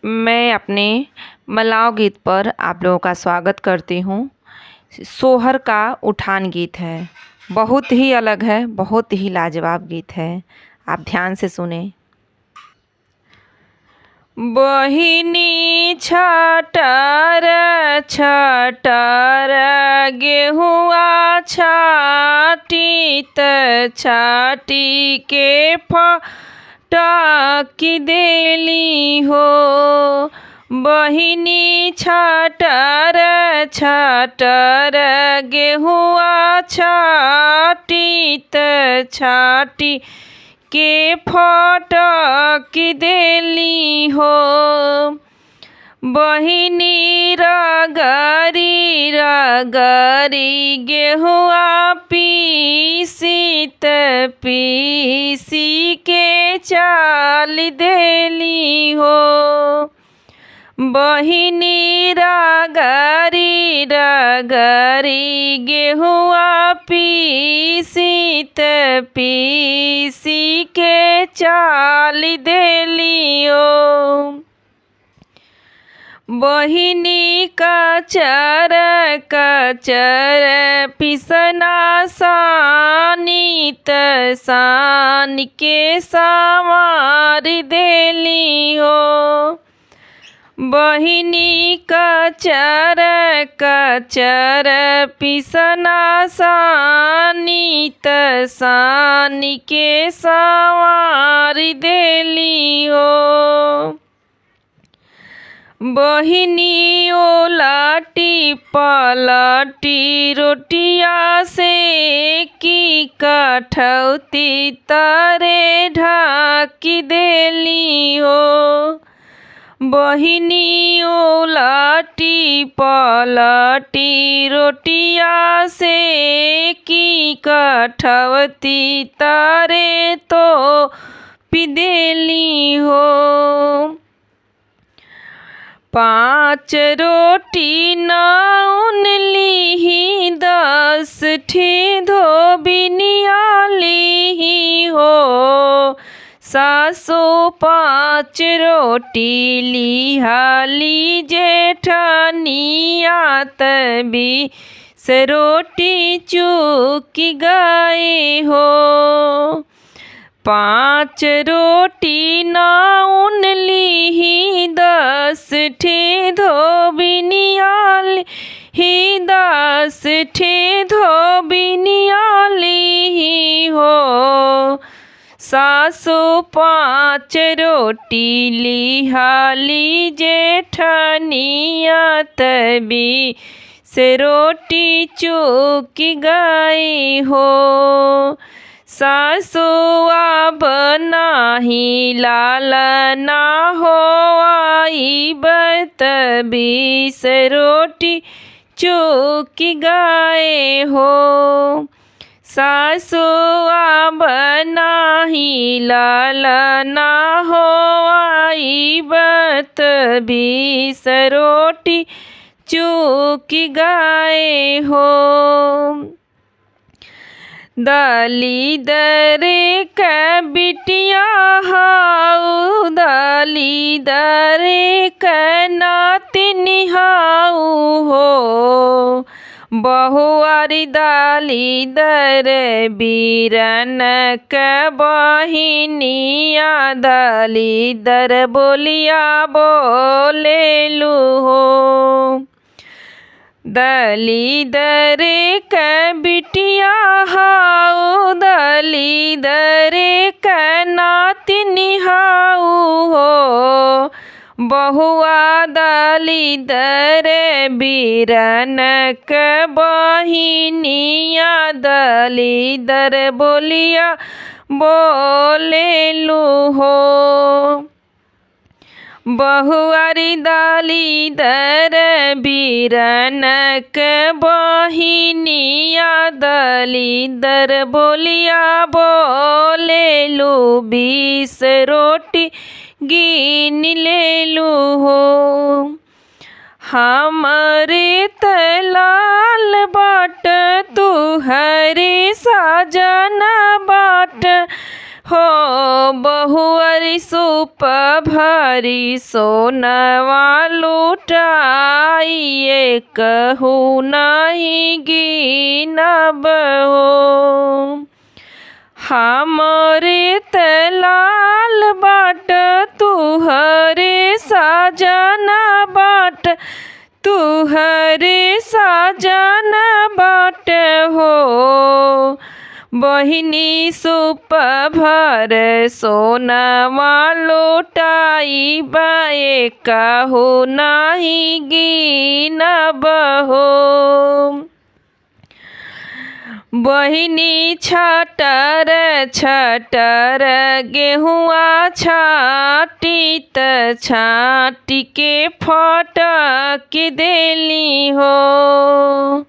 मैं अपने मलाव गीत पर आप लोगों का स्वागत करती हूँ। सोहर का उठान गीत है, बहुत ही अलग है, बहुत ही लाजवाब गीत है। आप ध्यान से सुने। बहिनी छटर छटर गेहुआ छाटी त छाटी के फटाकी देली हो। बहिनी छटर छटर गेहुआ छाटी त छाटी के फटाकी देली हो। बहिनी रगरी रगरी गेहुआ पीसी त पीसी के चाल देली हो। बहिनी रगरी रगरी गेहुआ पीसी त पीसी के चाल देली हो। बहिनी कचर कचर पिसना सानी त सान के संवार देली हो। बहिनी कचर कचर पिसना सानी त सान के संवार देली हो। बहिनी ओलाटी पलटी रोटिया से की कठौती तरे ढाकी देली हो। बहिनी ओलाटी पलटी रोटिया से की कठौती तरे तो पी देली हो। 5 रोटी नाउन लीही 10 ठे धोबिनिया लीही हो। सासु 5 रोटी लिहाली जेठनिया तभी से रोटी चूकी गए हो। 5 रोटी नाउन लीही 10 ठे धोबिनिया लीही 10 ठे धोबिनिया लीही हो। सासु 5 रोटी लिहाली जेठनिया तभी से रोटी चूकी गई हो। सासु अब नाही लाल ना हो आई तभी से रोटी चूकी गए हो। सासु अब नाही लाल ना हो आई तभी से रोटी चूकी गए हो। दलीदर के बिटिया हाउ दलीदर के नातिन हाउ हो। बहुआरी दलीदर बीरन के बहिनिया दलीदर बोलिया बोलेलू हो। दलीदर के बिटिया हाउ दलीदर के नातिन हाउ हो। बहुआ दलीदर बीरन के बहिनिया दलीदर बोलिया बोलेलू हो। बहुआरी दलीदर बीरन के बहिनिया दलीदर बोलिया बोलेलू 20 रोटी गिन लेलू हो। हमरे तलाल बाट तुहरे साजन बाट हो बहुअरी सूप भरी सोनवा लुटाइए कहू नहीं गिनब हो। हमरे तलाल बाट तुहरे साजना बाट तुहरे साजना बाट हो। बहिनी सूप भर सोनवा लुटाई बाए कहू नहीं गिनब हो। बहिनी छटर छटर गेहुआ छाटी त छाटी के फटक देली हो।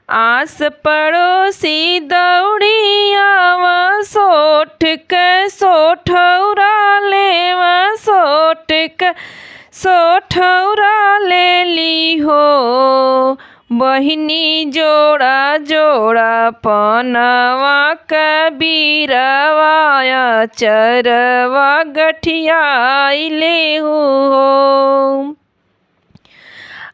आस पड़ोसी दौड़ियाव सोठ के सोठौरा लेवा सोठ के सोठौरा लेली हो। बहिनी जोड़ा जोड़ा पनवा कबीरवा चरवा गठियाइले हो।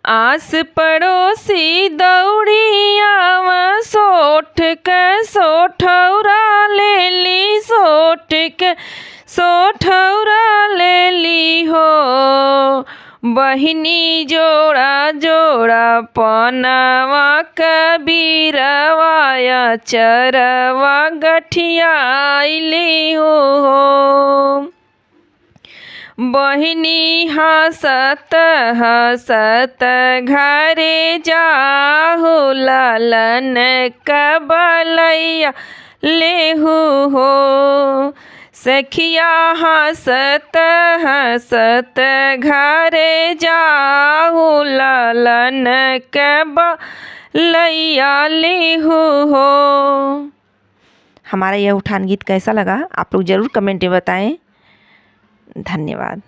आस पड़ोसी दौड़ियाव सोठ के सोठौरा लेली सोठ के सोठौरा लेली हो। बहिनी जोड़ा जोड़ा पनवा कबीरवा चरवा गठियाइले हो। बहिनी हंसत हंसत घरे जाहु लालन कबलैया लेहु हो। सखिया हंसत हंसत घरे जाहु लालन कबलैया लेहु हो। हमारा यह उठान गीत कैसा लगा आप लोग ज़रूर कमेंट में बताएं। धन्यवाद।